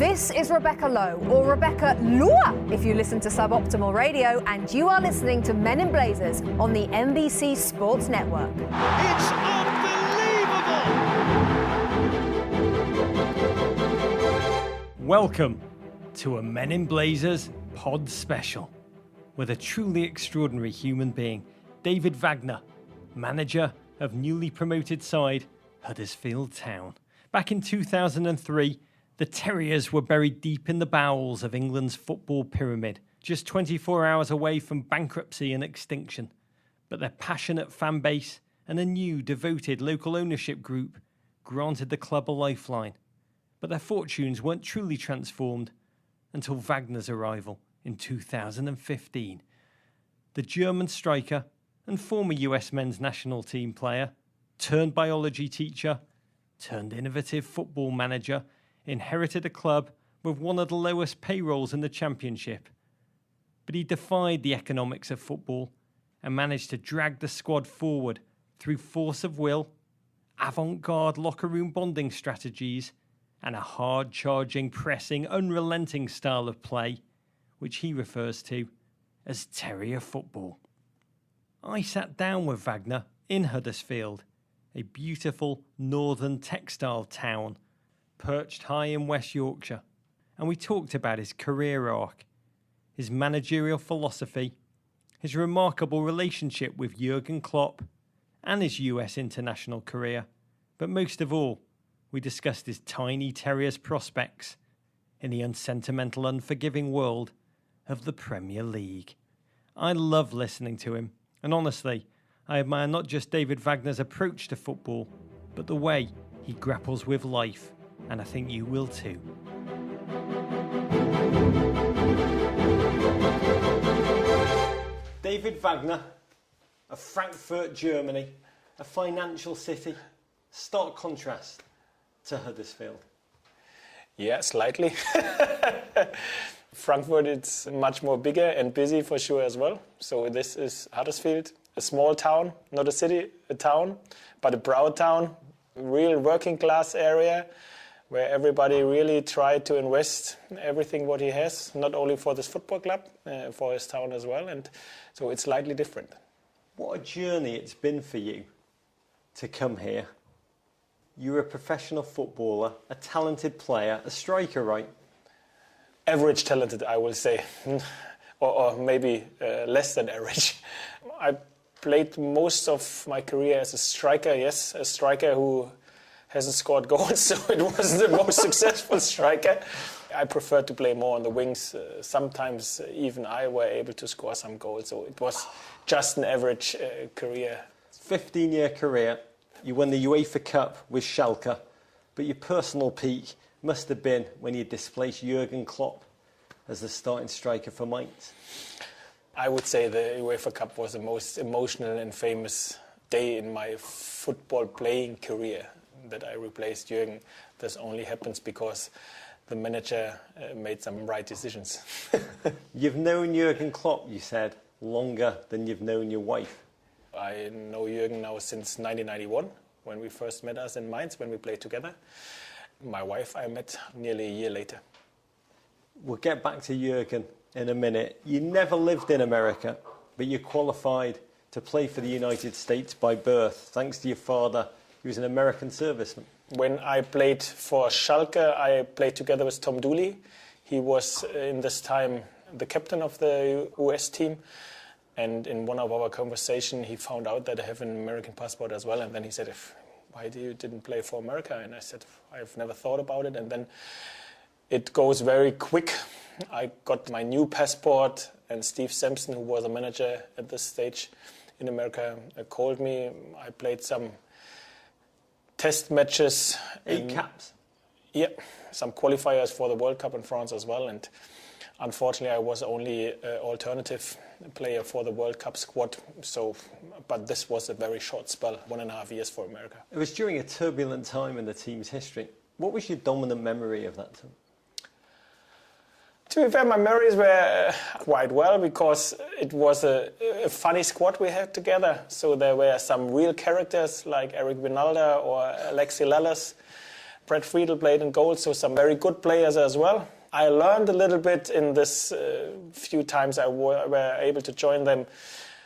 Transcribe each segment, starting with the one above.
This is Rebecca Lowe, or Rebecca Lua if you listen to Suboptimal Radio, and you are listening to Men in Blazers on the NBC Sports Network. It's unbelievable! Welcome to a Men in Blazers pod special with a truly extraordinary human being, David Wagner, manager of newly promoted side Huddersfield Town. Back in 2003, the Terriers were buried deep in the bowels of England's football pyramid, just 24 hours away from bankruptcy and extinction. But their passionate fan base and a new, devoted local ownership group granted the club a lifeline. But their fortunes weren't truly transformed until Wagner's arrival in 2015. The German striker and former US men's national team player, turned biology teacher, turned innovative football manager, inherited a club with one of the lowest payrolls in the Championship. But he defied the economics of football and managed to drag the squad forward through force of will, avant-garde locker room bonding strategies, and a hard-charging, pressing, unrelenting style of play, which he refers to as Terrier football. I sat down with Wagner in Huddersfield, a beautiful northern textile town perched high in West Yorkshire, and we talked about his career arc, his managerial philosophy, his remarkable relationship with Jurgen Klopp, and his US international career. But most of all, we discussed his tiny Terriers prospects in the unsentimental, unforgiving world of the Premier League. I love listening to him, and honestly, I admire not just David Wagner's approach to football, but the way he grapples with life. And I think you will too. David Wagner, of Frankfurt, Germany, a financial city, stark contrast to Huddersfield. Yeah, slightly. Frankfurt, it's much more bigger and busy for sure as well. So this is Huddersfield, a small town, not a city, a town, but a proud town, real working class area, where everybody really tried to invest everything what he has, not only for this football club, for his town as well. And so it's slightly different. What a journey it's been for you to come here. You're a professional footballer, a talented player, a striker, right? Average talented, I will say, or maybe less than average. I played most of my career as a striker, yes, a striker who hasn't scored goals, so it wasn't the most successful striker. I prefer to play more on the wings. Sometimes even I were able to score some goals, so it was just an average career. 15-year career, you won the UEFA Cup with Schalke, but your personal peak must have been when you displaced Jurgen Klopp as the starting striker for Mainz. I would say the UEFA Cup was the most emotional and famous day in my football playing career, that I replaced Jürgen. This only happens because the manager made some right decisions. You've known Jurgen Klopp, you said, longer than you've known your wife. I know Jürgen now since 1991, when we first met us in Mainz, when we played together. My wife I met nearly a year later. We'll get back to Jurgen in a minute. You never lived in America, but you qualified to play for the United States by birth, thanks to your father. He was an American serviceman. When I played for Schalke, I played together with Tom Dooley. He was, in this time, the captain of the US team. And in one of our conversations, he found out that I have an American passport as well. And then he said, why didn't play for America? And I said, I've never thought about it. And then it goes very quick. I got my new passport, and Steve Sampson, who was a manager at this stage in America, called me. I played some test matches. 8 caps? Yeah, some qualifiers for the World Cup in France as well. And unfortunately, I was only an alternative player for the World Cup squad. But this was a very short spell, 1.5 years for America. It was during a turbulent time in the team's history. What was your dominant memory of that time? To be fair, my memories were quite well because it was a funny squad we had together. So there were some real characters like Eric Winalda or Alexi Lalas. Brad Friedel played in goal, so some very good players as well. I learned a little bit in this few times I were able to join them,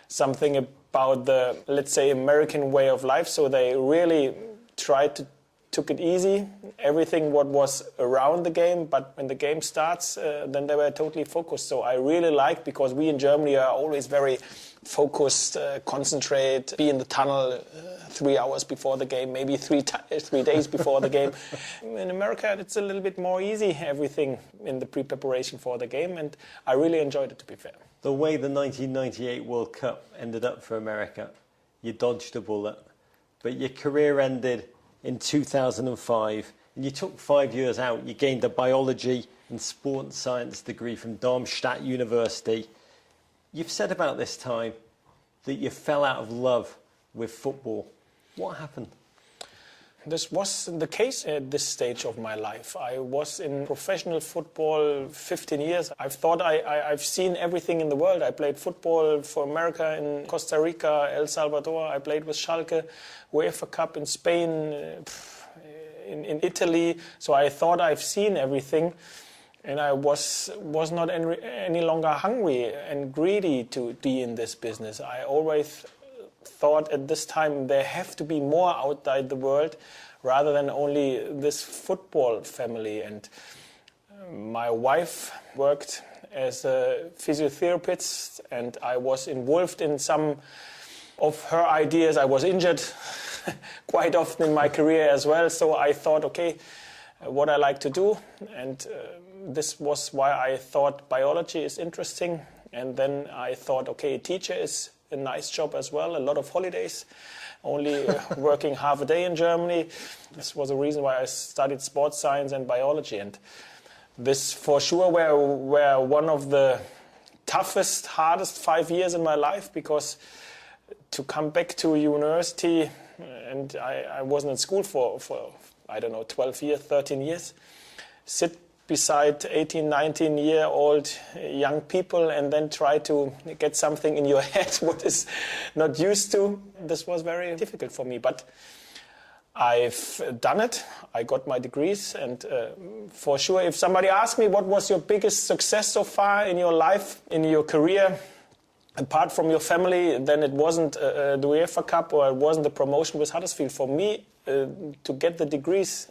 something about the, let's say, American way of life. So they really took it easy, everything what was around the game, but when the game starts, then they were totally focused. So I really like, because we in Germany are always very focused, concentrate, be in the tunnel 3 hours before the game, maybe 3 days before the game. In America, it's a little bit more easy, everything in the pre-preparation for the game, and I really enjoyed it, to be fair. The way the 1998 World Cup ended up for America, you dodged a bullet, but your career ended in 2005, and you took 5 years out. You gained a biology and sports science degree from Darmstadt University. You've said about this time that you fell out of love with football. What happened? This was the case at this stage of my life. I was in professional football 15 years. I've thought I've seen everything in the world. I played football for America, in Costa Rica, El Salvador. I played with Schalke, UEFA Cup in Spain, in Italy. So I thought I've seen everything. And I was not any longer hungry and greedy to be in this business. I always thought at this time there have to be more outside the world rather than only this football family. And my wife worked as a physiotherapist, and I was involved in some of her ideas. I was injured quite often in my career as well, so I thought, okay, what I like to do, and this was why I thought biology is interesting. And then I thought, okay, teacher is a nice job as well, a lot of holidays, only working half a day in Germany. This was a reason why I studied sports science and biology. And this for sure were one of the toughest, hardest 5 years in my life, because to come back to university, and I wasn't in school for I don't know, 12 years, 13 years, sit beside 18, 19-year-old young people and then try to get something in your head what is not used to. This was very difficult for me, but I've done it. I got my degrees, and for sure, if somebody asks me what was your biggest success so far in your life, in your career, apart from your family, then it wasn't the UEFA Cup, or it wasn't the promotion with Huddersfield. For me, to get the degrees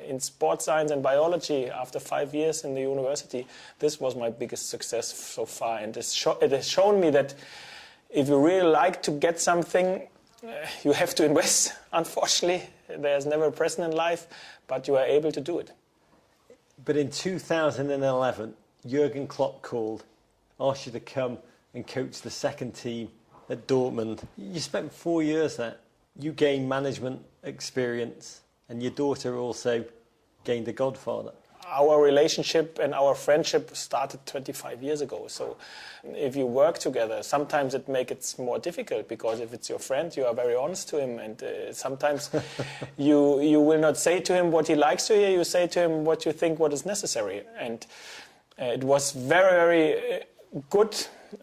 in sports science and biology after 5 years in the university, this was my biggest success so far. And it has shown me that if you really like to get something, you have to invest. Unfortunately, there's never a present in life, but you are able to do it. But in 2011, Jurgen Klopp called, asked you to come and coach the second team at Dortmund. You spent 4 years there. You gained management experience, and your daughter also gained a godfather. Our relationship and our friendship started 25 years ago. So if you work together, sometimes it makes it more difficult, because if it's your friend, you are very honest to him. And sometimes you will not say to him what he likes to hear. You say to him what you think what is necessary. And it was very, very good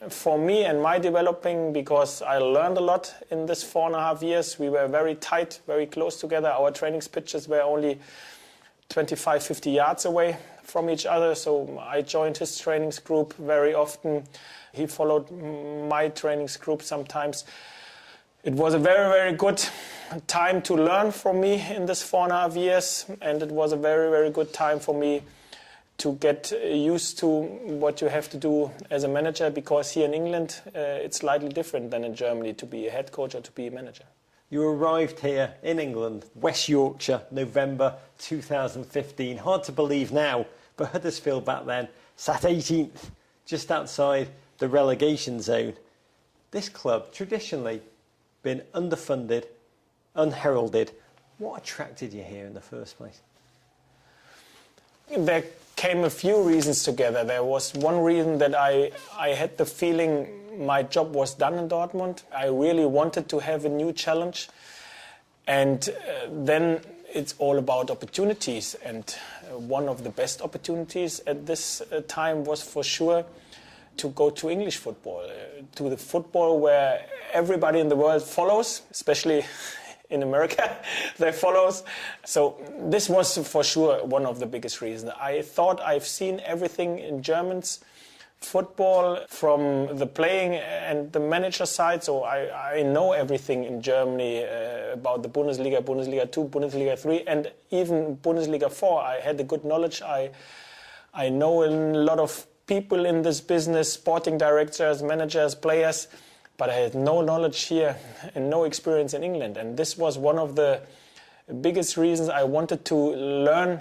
for me and my developing, because I learned a lot in this 4.5 years. We were very tight, very close together. Our training pitches were only 25, 50 yards away from each other. So I joined his trainings group very often. He followed my trainings group sometimes. It was a very, very good time to learn from me in this 4.5 years. And it was a very, very good time for me to get used to what you have to do as a manager, because here in England, it's slightly different than in Germany to be a head coach or to be a manager. You arrived here in England, West Yorkshire, November 2015. Hard to believe now, but Huddersfield back then sat 18th, just outside the relegation zone. This club, traditionally been underfunded, unheralded. What attracted you here in the first place? There came a few reasons together. There was one reason that I had the feeling my job was done in Dortmund. I really wanted to have a new challenge. And then it's all about opportunities. And one of the best opportunities at this time was for sure to go to English football, to the football where everybody in the world follows, especially in America that follows. So this was for sure one of the biggest reasons. I thought I've seen everything in Germans football from the playing and the manager side, so I know everything in Germany about the Bundesliga, Bundesliga 2, Bundesliga 3, and even Bundesliga 4. I had a good knowledge. I know a lot of people in this business, sporting directors, managers, players, but I had no knowledge here and no experience in England. And this was one of the biggest reasons I wanted to learn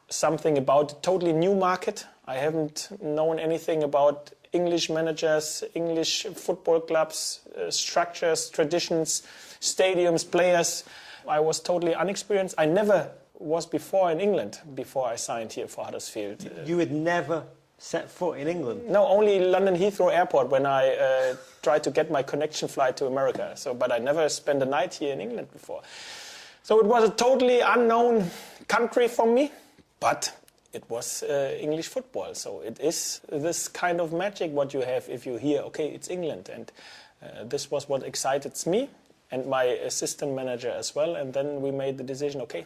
something about a totally new market. I haven't known anything about English managers, English football clubs, structures, traditions, stadiums, players. I was totally unexperienced. I never was before in England before I signed here for Huddersfield. You had never set foot in England? No, only London Heathrow Airport when I tried to get my connection flight to America. But I never spent a night here in England before. So it was a totally unknown country for me, but it was English football. So it is this kind of magic what you have if you hear, okay, it's England. And this was what excited me and my assistant manager as well. And then we made the decision, okay,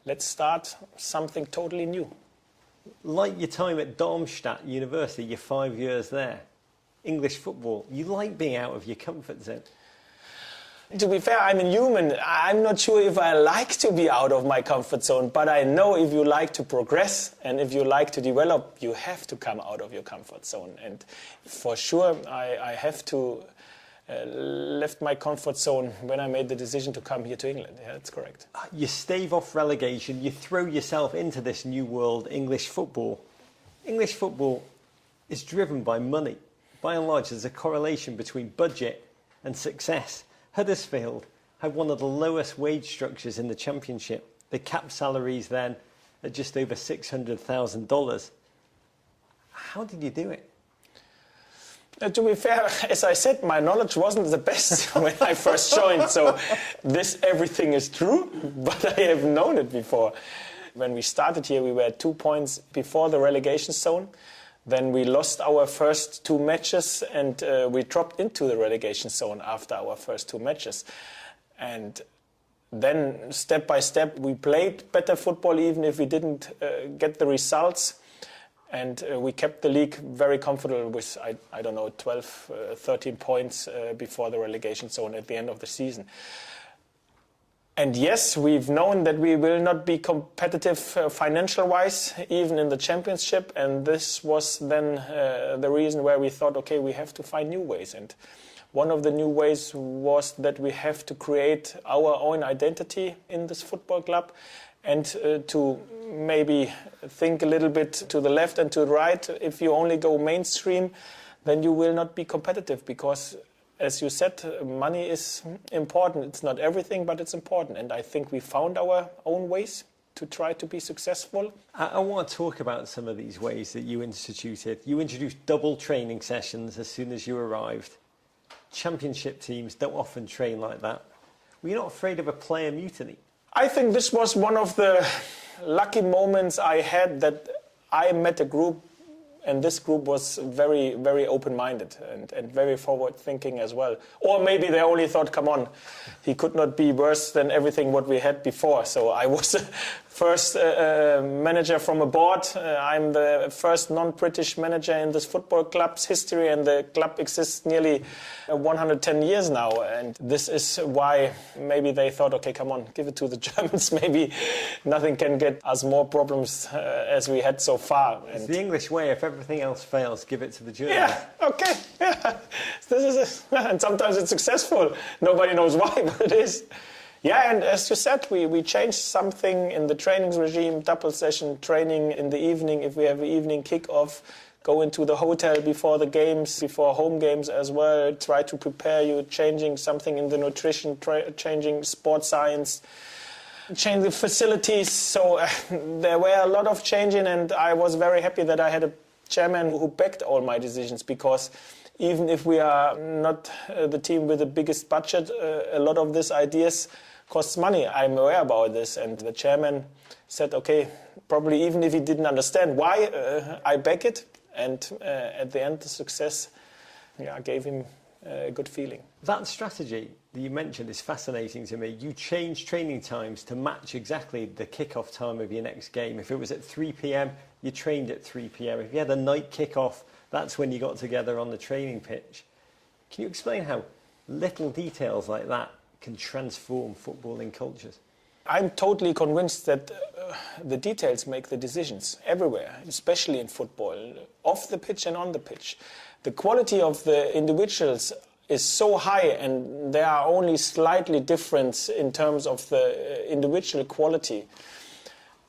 let's start something totally new. Like your time at Darmstadt University, your 5 years there, English football, you like being out of your comfort zone? To be fair, I'm a human. I'm not sure if I like to be out of my comfort zone, but I know if you like to progress and if you like to develop, you have to come out of your comfort zone. And for sure, I have to left my comfort zone when I made the decision to come here to England. Yeah, that's correct. You stave off relegation, you throw yourself into this new world, English football. English football is driven by money. By and large, there's a correlation between budget and success. Huddersfield had one of the lowest wage structures in the Championship. The cap salaries then at just over $600,000. How did you do it? To be fair, as I said, my knowledge wasn't the best when I first joined. So everything is true, but I have known it before. When we started here, we were 2 points before the relegation zone. Then we lost our first 2 matches and we dropped into the relegation zone after our first 2 matches. And then step by step, we played better football even if we didn't get the results. And we kept the league very comfortable with, I don't know, 12, 13 points before the relegation zone at the end of the season. And yes, we've known that we will not be competitive financial-wise, even in the championship. And this was then the reason where we thought, okay, we have to find new ways. And one of the new ways was that we have to create our own identity in this football club and to maybe think a little bit to the left and to the right. If you only go mainstream, then you will not be competitive because, as you said, money is important. It's not everything, but it's important. And I think we found our own ways to try to be successful. I want to talk about some of these ways that you instituted. You introduced double training sessions as soon as you arrived. Championship teams don't often train like that. Were you not afraid of a player mutiny? I think this was one of the lucky moments I had that I met a group, and this group was very, very open-minded and very forward-thinking as well. Or maybe they only thought, come on, he could not be worse than everything what we had before. So I was the first manager from abroad. I'm the first non-British manager in this football club's history, and the club exists nearly 110 years now. And this is why maybe they thought, okay, come on, give it to the Germans. Maybe nothing can get us more problems as we had so far. It's the English way. If everything else fails, give it to the Germans. Yeah, okay. Yeah. This is it. And sometimes it's successful. Nobody knows why, but it is. Yeah, and as you said, we changed something in the training regime, double session training in the evening. If we have an evening kick-off, go into the hotel before the games, before home games as well, try to prepare you, changing something in the nutrition, changing sports science, change the facilities. So there were a lot of changing, and I was very happy that I had a chairman who backed all my decisions, because even if we are not the team with the biggest budget, a lot of these ideas costs money. I'm aware about this, and the chairman said, okay, probably even if he didn't understand why, I back it, and at the end the success gave him a good feeling. That strategy that you mentioned is fascinating to me. You change training times to match exactly the kick-off time of your next game. If it was at 3 p.m, you trained at 3 p.m. If you had a night kick-off, that's when you got together on the training pitch. Can you explain how little details like that can transform footballing cultures? I'm totally convinced that the details make the decisions everywhere, especially in football, off the pitch and on the pitch. The quality of the individuals is so high, and there are only slightly different in terms of the individual quality.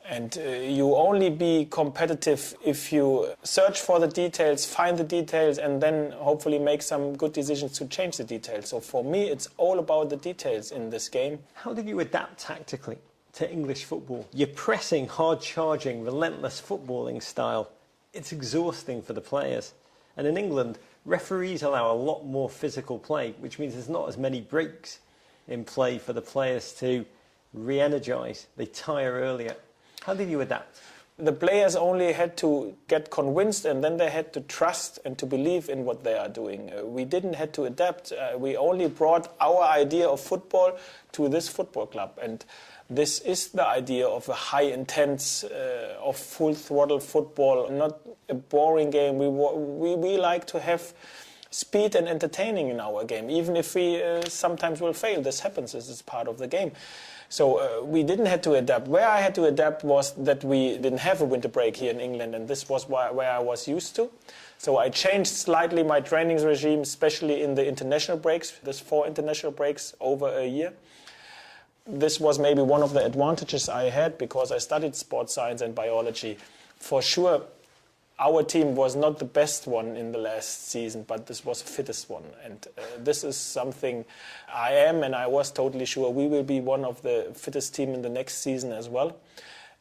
And you only be competitive if you search for the details, find the details, and then hopefully make some good decisions to change the details. So for me, it's all about the details in this game. How did you adapt tactically to English football? Your pressing, hard-charging, relentless footballing style, it's exhausting for the players. And in England, referees allow a lot more physical play, which means there's not as many breaks in play for the players to re-energise. They tire earlier. How did you adapt? The players only had to get convinced, and then they had to trust and to believe in what they are doing. We didn't have to adapt. We only brought our idea of football to this football club. And this is the idea of a high intense, of full throttle football, not a boring game. We like to have speed and entertaining in our game, even if we sometimes will fail. This happens. This is part of the game. So we didn't have to adapt. Where I had to adapt was that we didn't have a winter break here in England, and this was where I was used to. So I changed slightly my training regime, especially in the international breaks. There's 4 international breaks over a year. This was maybe one of the advantages I had because I studied sports science and biology. For sure, our team was not the best one in the last season, but this was the fittest one. And this is something I am, and I was totally sure we will be one of the fittest team in the next season as well.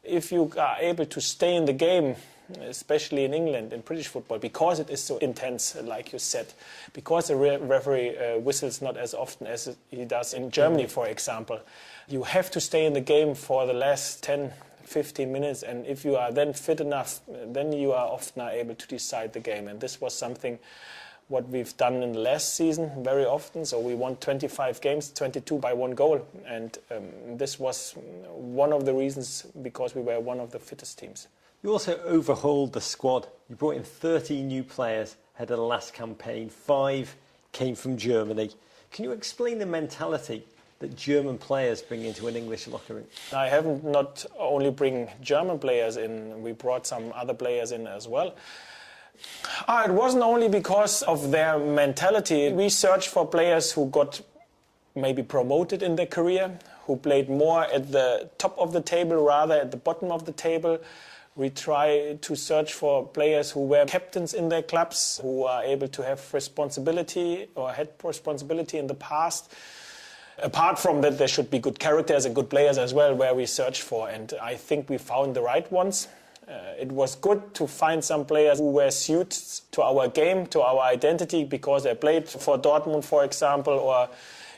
If you are able to stay in the game, especially in England, in British football, because it is so intense, like you said, because the referee whistles not as often as he does in Germany, for example, you have to stay in the game for the last 10-15 minutes, and if you are then fit enough, then you are often able to decide the game. And this was something what we've done in the last season very often. So we won 25 games, 22 by 1 goal, and this was one of the reasons because we were one of the fittest teams. You also overhauled the squad. You brought in 30 new players ahead of the last campaign. 5 came from Germany. Can you explain the mentality that German players bring into an English locker room? I haven't not only bring German players in, we brought some other players in as well. It wasn't only because of their mentality. We searched for players who got maybe promoted in their career, who played more at the top of the table rather at the bottom of the table. We try to search for players who were captains in their clubs, who are able to have responsibility or had responsibility in the past. Apart from that, there should be good characters and good players as well, where we search for. And I think we found the right ones. It was good to find some players who were suited to our game, to our identity, because they played for Dortmund, for example, or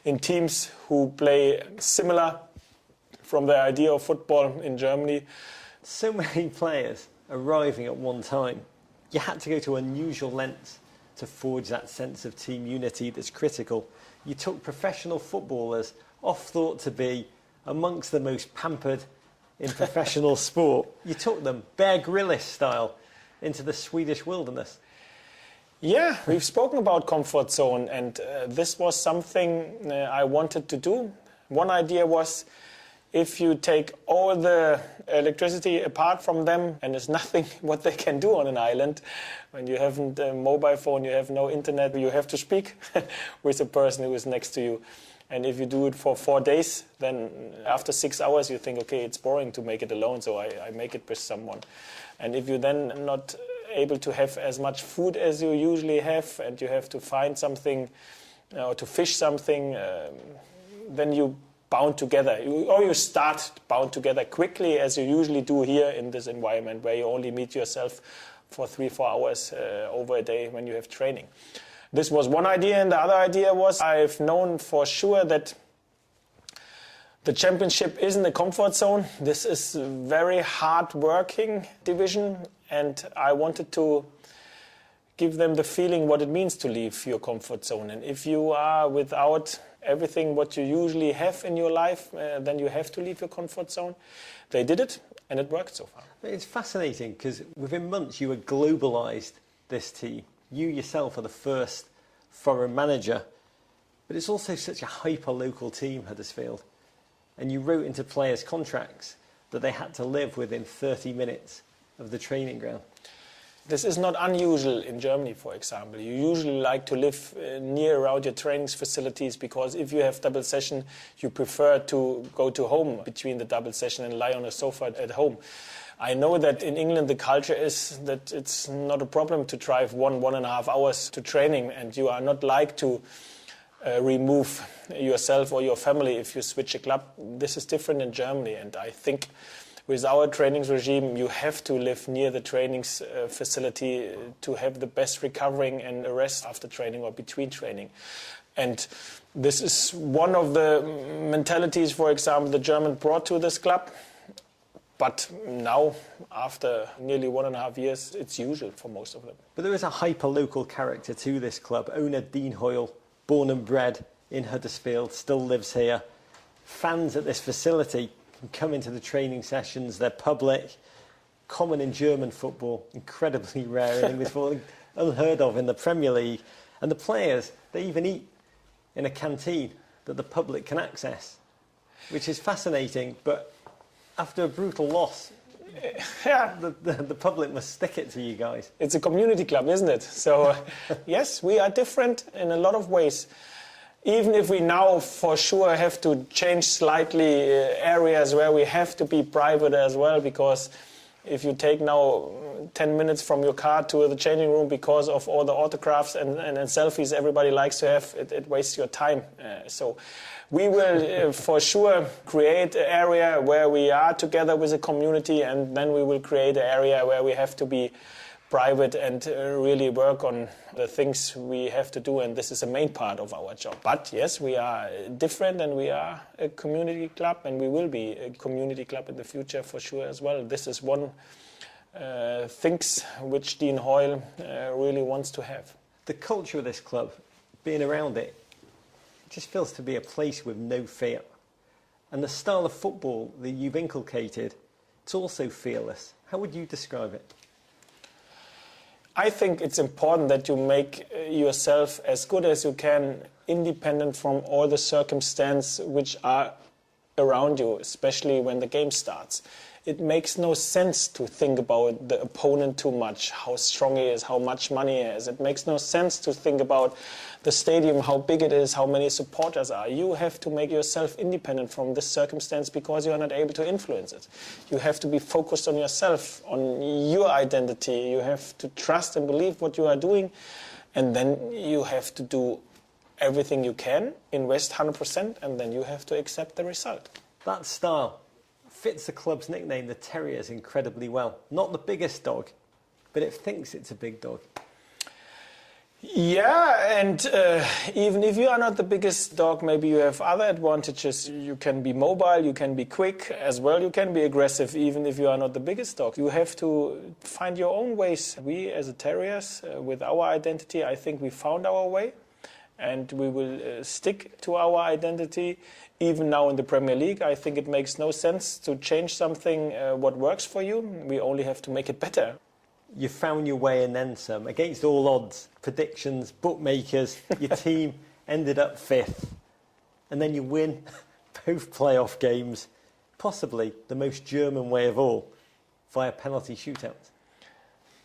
in teams who play similar from the idea of football in Germany. So many players arriving at one time. You had to go to unusual lengths to forge that sense of team unity that's critical. You took professional footballers, oft thought to be amongst the most pampered in professional sport. You took them, Bear Grylls style, into the Swedish wilderness. Yeah, we've spoken about comfort zone, and this was something I wanted to do. One idea was, if you take all the electricity apart from them, and there's nothing what they can do on an island, when you haven't a mobile phone, you have no internet, you have to speak with the person who is next to you. And if you do it for 4 days, then after 6 hours you think, okay, it's boring to make it alone, so I make it with someone. And if you're then not able to have as much food as you usually have, and you have to find something or to fish something, then you bound together, or you start bound together quickly, as you usually do here in this environment where you only meet yourself for 3-4 hours over a day when you have training. This was one idea, and the other idea was, I've known for sure that the championship isn't a comfort zone. This is a very hard working division, and I wanted to give them the feeling what it means to leave your comfort zone. And if you are without everything what you usually have in your life, then you have to leave your comfort zone. They did it, and it worked so far. It's fascinating because within months you had globalised this team. You yourself are the first foreign manager, but it's also such a hyper-local team, Huddersfield. And you wrote into players' contracts that they had to live within 30 minutes of the training ground. This is not unusual in Germany, for example. You usually like to live near around your training facilities because if you have double session, you prefer to go to home between the double session and lie on a sofa at home. I know that in England the culture is that it's not a problem to drive 1.5 hours to training, and you are not like to remove yourself or your family if you switch a club. This is different in Germany, and I think with our trainings regime, you have to live near the trainings facility to have the best recovering and rest after training or between training. And this is one of the mentalities, for example, the German brought to this club. But now, after nearly 1.5 years, it's usual for most of them. But there is a hyper-local character to this club. Owner Dean Hoyle, born and bred in Huddersfield, still lives here. Fans at this facility can come into the training sessions, they're public, common in German football, incredibly rare in English football, unheard of in the Premier League. And the players, they even eat in a canteen that the public can access, which is fascinating. But after a brutal loss, the public must stick it to you guys. It's a community club, isn't it? So, yes, we are different in a lot of ways. Even if we now for sure have to change slightly areas where we have to be private as well, because if you take now 10 minutes from your car to the changing room because of all the autographs and selfies everybody likes to have, it wastes your time. So we will for sure create an area where we are together with a community, and then we will create an area where we have to be private and really work on the things we have to do, and this is a main part of our job. But yes, we are different, and we are a community club, and we will be a community club in the future for sure as well. This is one things which Dean Hoyle really wants to have. The culture of this club, being around it, just feels to be a place with no fear. And the style of football that you've inculcated, it's also fearless. How would you describe it? I think it's important that you make yourself as good as you can, independent from all the circumstances which are around you, especially when the game starts. It makes no sense to think about the opponent too much, how strong he is, how much money he has. It makes no sense to think about the stadium, how big it is, how many supporters are. You have to make yourself independent from this circumstance because you are not able to influence it. You have to be focused on yourself, on your identity. You have to trust and believe what you are doing, and then you have to do everything you can, invest 100%, and then you have to accept the result. That style fits the club's nickname, the Terriers, incredibly well. Not the biggest dog, but it thinks it's a big dog. Yeah, and even if you are not the biggest dog, maybe you have other advantages. You can be mobile, you can be quick as well, you can be aggressive, even if you are not the biggest dog. You have to find your own ways. We, as a Terriers, with our identity, I think we found our way, and we will stick to our identity. Even now in the Premier League, I think it makes no sense to change something what works for you. We only have to make it better. You found your way and then some. Against all odds, predictions, bookmakers, your team ended up 5th. And then you win both playoff games, possibly the most German way of all, via penalty shootouts.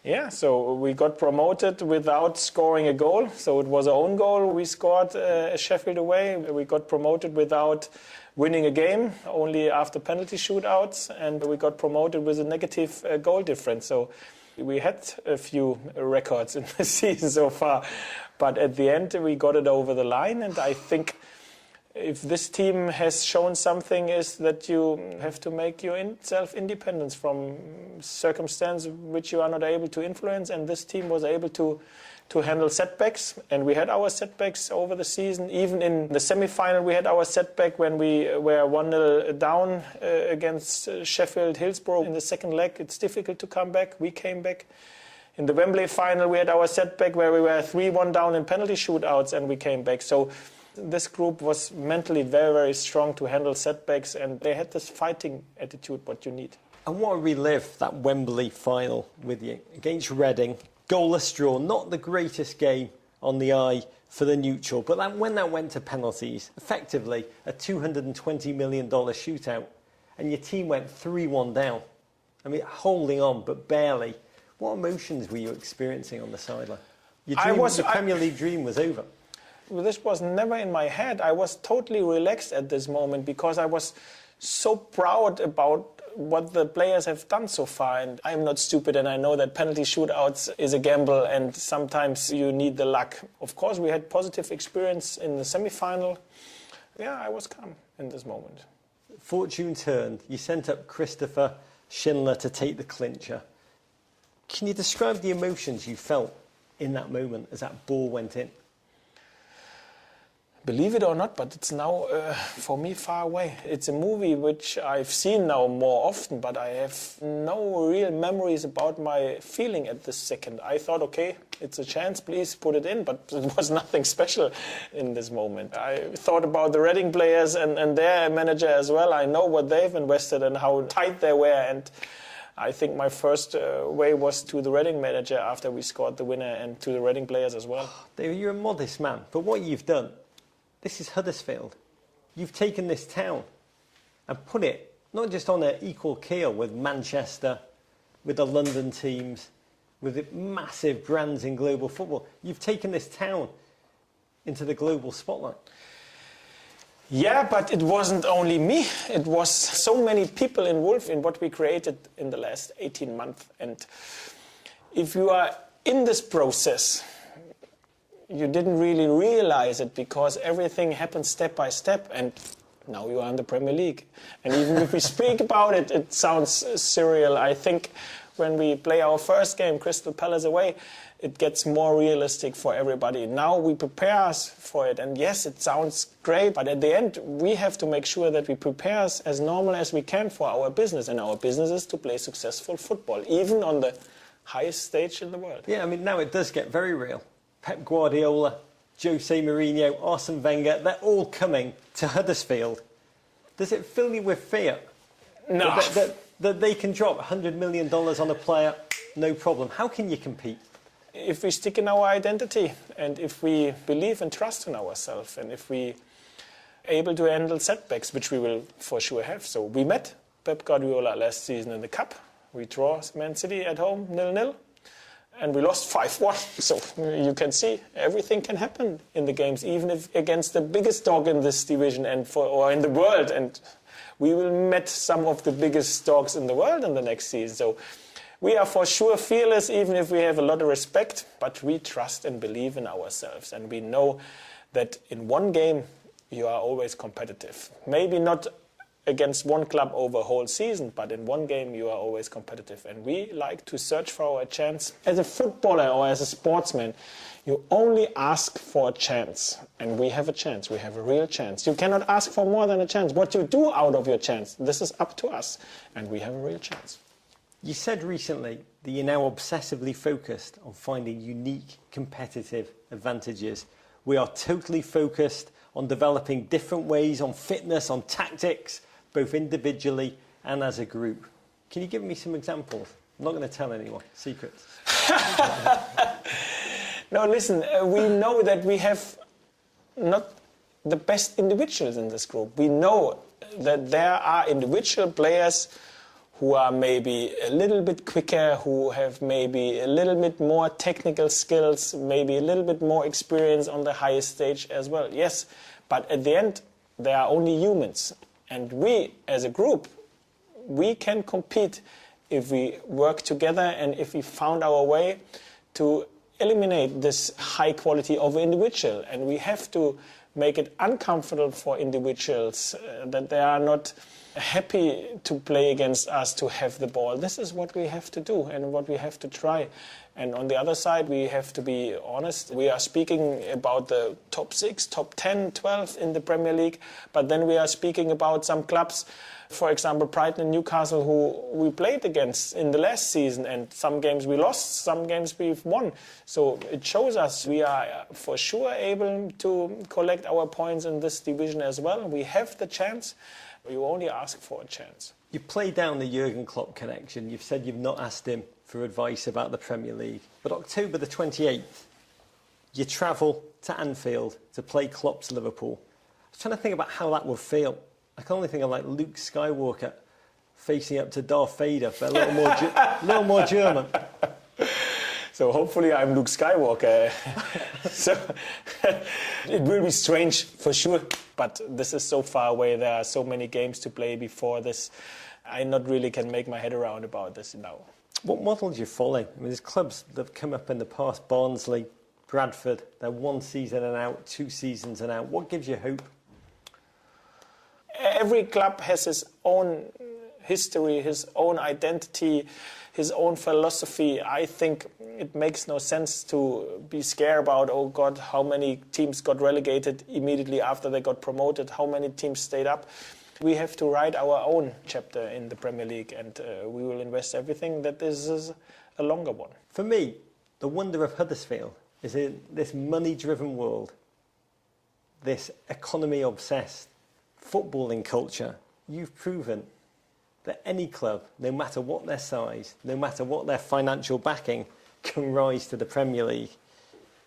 Yeah, so we got promoted without scoring a goal. So it was our own goal. We scored Sheffield away. We got promoted without winning a game, only after penalty shootouts. And we got promoted with a negative goal difference. So we had a few records in the season so far. But at the end, we got it over the line. And I think if this team has shown something is that you have to make yourself independent from circumstances which you are not able to influence, and this team was able to handle setbacks, and we had our setbacks over the season. Even in the semi-final we had our setback when we were 1-0 down against Sheffield Hillsborough in the second leg. It's difficult to come back. We came back In the Wembley final, we had our setback where we were 3-1 down in penalty shootouts and we came back. So this group was mentally very, very strong to handle setbacks, and they had this fighting attitude, what you need. I want to relive that Wembley final with you against Reading. Goalless draw, not the greatest game on the eye for the neutral, but when that went to penalties, effectively a $220 million shootout, and your team went 3-1 down. I mean, holding on, but barely. What emotions were you experiencing on the sideline? Your Premier League dream was over. This was never in my head. I was totally relaxed at this moment because I was so proud about what the players have done so far. And I'm not stupid, and I know that penalty shootouts is a gamble, and sometimes you need the luck. Of course, we had positive experience in the semi-final. Yeah, I was calm in this moment. Fortune turned. You sent up Christopher Schindler to take the clincher. Can you describe the emotions you felt in that moment as that ball went in? Believe it or not, but it's now, for me, far away. It's a movie which I've seen now more often, but I have no real memories about my feeling at this second. I thought, okay, it's a chance, please put it in, but it was nothing special in this moment. I thought about the Reading players and their manager as well. I know what they've invested and how tight they were, and I think my first way was to the Reading manager after we scored the winner, and to the Reading players as well. David, you're a modest man, but what you've done, this is Huddersfield. You've taken this town and put it not just on an equal keel with Manchester, with the London teams, with the massive brands in global football. You've taken this town into the global spotlight. Yeah, but it wasn't only me. It was so many people involved in what we created in the last 18 months. And if you are in this process, you didn't really realize it because everything happened step by step, and now you are in the Premier League. And even if we speak about it, it sounds surreal. I think when we play our first game, Crystal Palace away, it gets more realistic for everybody. Now we prepare us for it, and yes, it sounds great, but at the end, we have to make sure that we prepare us as normal as we can for our business, and our business is to play successful football, even on the highest stage in the world. Yeah, I mean, now it does get very real. Pep Guardiola, Jose Mourinho, Arsene Wenger, they're all coming to Huddersfield. Does it fill you with fear? No. That they can drop $100 million on a player, no problem. How can you compete? If we stick in our identity, and if we believe and trust in ourselves, and if we able to handle setbacks, which we will for sure have. So we met Pep Guardiola last season in the Cup. We draw Man City at home 0-0. And we lost 5-1. So you can see everything can happen in the games, even if against the biggest dog in this division or in the world. And we will meet some of the biggest dogs in the world in the next season. So we are for sure fearless, even if we have a lot of respect. But we trust and believe in ourselves. And we know that in one game, you are always competitive. Maybe not against one club over a whole season, but in one game you are always competitive. And we like to search for our chance. As a footballer or as a sportsman, you only ask for a chance. And we have a chance. We have a real chance. You cannot ask for more than a chance. What you do out of your chance, this is up to us. And we have a real chance. You said recently that you're now obsessively focused on finding unique competitive advantages. We are totally focused on developing different ways, on fitness, on tactics, both individually and as a group. Can you give me some examples? I'm not going to tell anyone. Secrets. No, listen, we know that we have not the best individuals in this group. We know that there are individual players who are maybe a little bit quicker, who have maybe a little bit more technical skills, maybe a little bit more experience on the highest stage as well. Yes, but at the end, they are only humans. And we, as a group, we can compete if we work together and if we found our way to eliminate this high quality of an individual. And we have to make it uncomfortable for individuals that they are not happy to play against us, to have the ball. This is what we have to do and what we have to try. And on the other side, we have to be honest. We are speaking about the top 6, top 10, 12 in the Premier League, but then we are speaking about some clubs, for example, Brighton and Newcastle, who we played against in the last season, and some games we lost, some games we've won. So it shows us we are for sure able to collect our points in this division as well. We have the chance. You only ask for a chance. You play down the Jurgen Klopp connection. You've said you've not asked him for advice about the Premier League. But October the 28th, you travel to Anfield to play Klopp's Liverpool. I was trying to think about how that would feel. I can only think of like Luke Skywalker facing up to Darth Vader, but a little more German. So hopefully I'm Luke Skywalker. So it will be strange for sure, but this is so far away. There are so many games to play before this. I not really can make my head around about this now. What model do you follow? I mean, there's clubs that have come up in the past, Barnsley, Bradford. They're 1 season and out, 2 seasons and out. What gives you hope? Every club has his own history, his own identity, his own philosophy. I think it makes no sense to be scared about, oh God, how many teams got relegated immediately after they got promoted, how many teams stayed up. We have to write our own chapter in the Premier League, and we will invest everything that this is a longer one. For me, the wonder of Huddersfield is in this money-driven world, this economy-obsessed footballing culture. You've proven that any club, no matter what their size, no matter what their financial backing, can rise to the Premier League.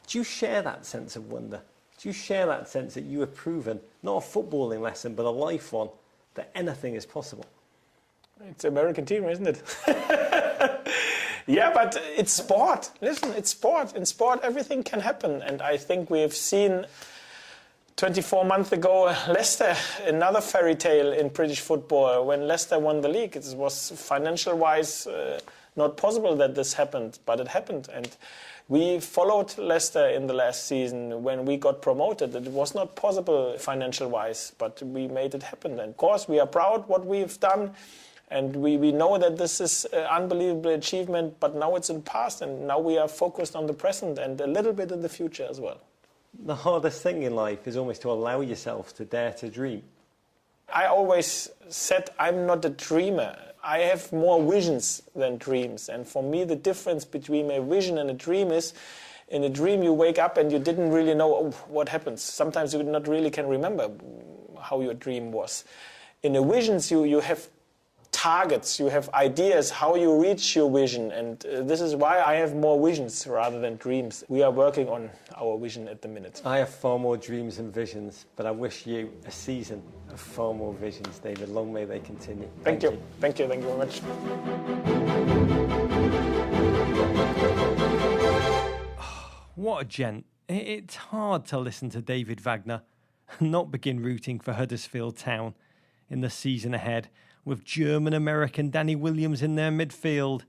Do you share that sense of wonder? Do you share that sense that you have proven, not a footballing lesson, but a life one, that anything is possible? It's an American team, isn't it? Yeah, but it's sport. Listen, it's sport. In sport, everything can happen. And I think we have seen 24 months ago, Leicester, another fairy tale in British football. When Leicester won the league, it was financial-wise not possible that this happened, but it happened. And we followed Leicester in the last season when we got promoted. It was not possible financial-wise, but we made it happen. And of course, we are proud what we've done, and we know that this is an unbelievable achievement, but now it's in the past, and now we are focused on the present and a little bit in the future as well. The hardest thing in life is almost to allow yourself to dare to dream. I always said I'm not a dreamer. I have more visions than dreams. And for me, the difference between a vision and a dream is, in a dream you wake up and you didn't really know what happens. Sometimes you not really can remember how your dream was. In a visions you have targets, you have ideas, how you reach your vision. And this is why I have more visions rather than dreams. We are working on our vision at the minute. I have far more dreams and visions, but I wish you a season of far more visions, David. Long may they continue. Thank you. Thank you very much. What a gent. It's hard to listen to David Wagner and not begin rooting for Huddersfield Town in the season ahead. With German-American Danny Williams in their midfield,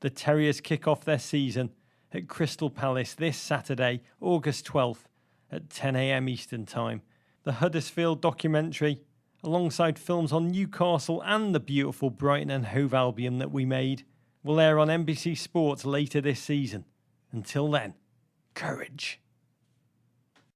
the Terriers kick off their season at Crystal Palace this Saturday, August 12th at 10 a.m. Eastern Time. The Huddersfield documentary, alongside films on Newcastle and the beautiful Brighton and Hove Albion that we made, will air on NBC Sports later this season. Until then, courage.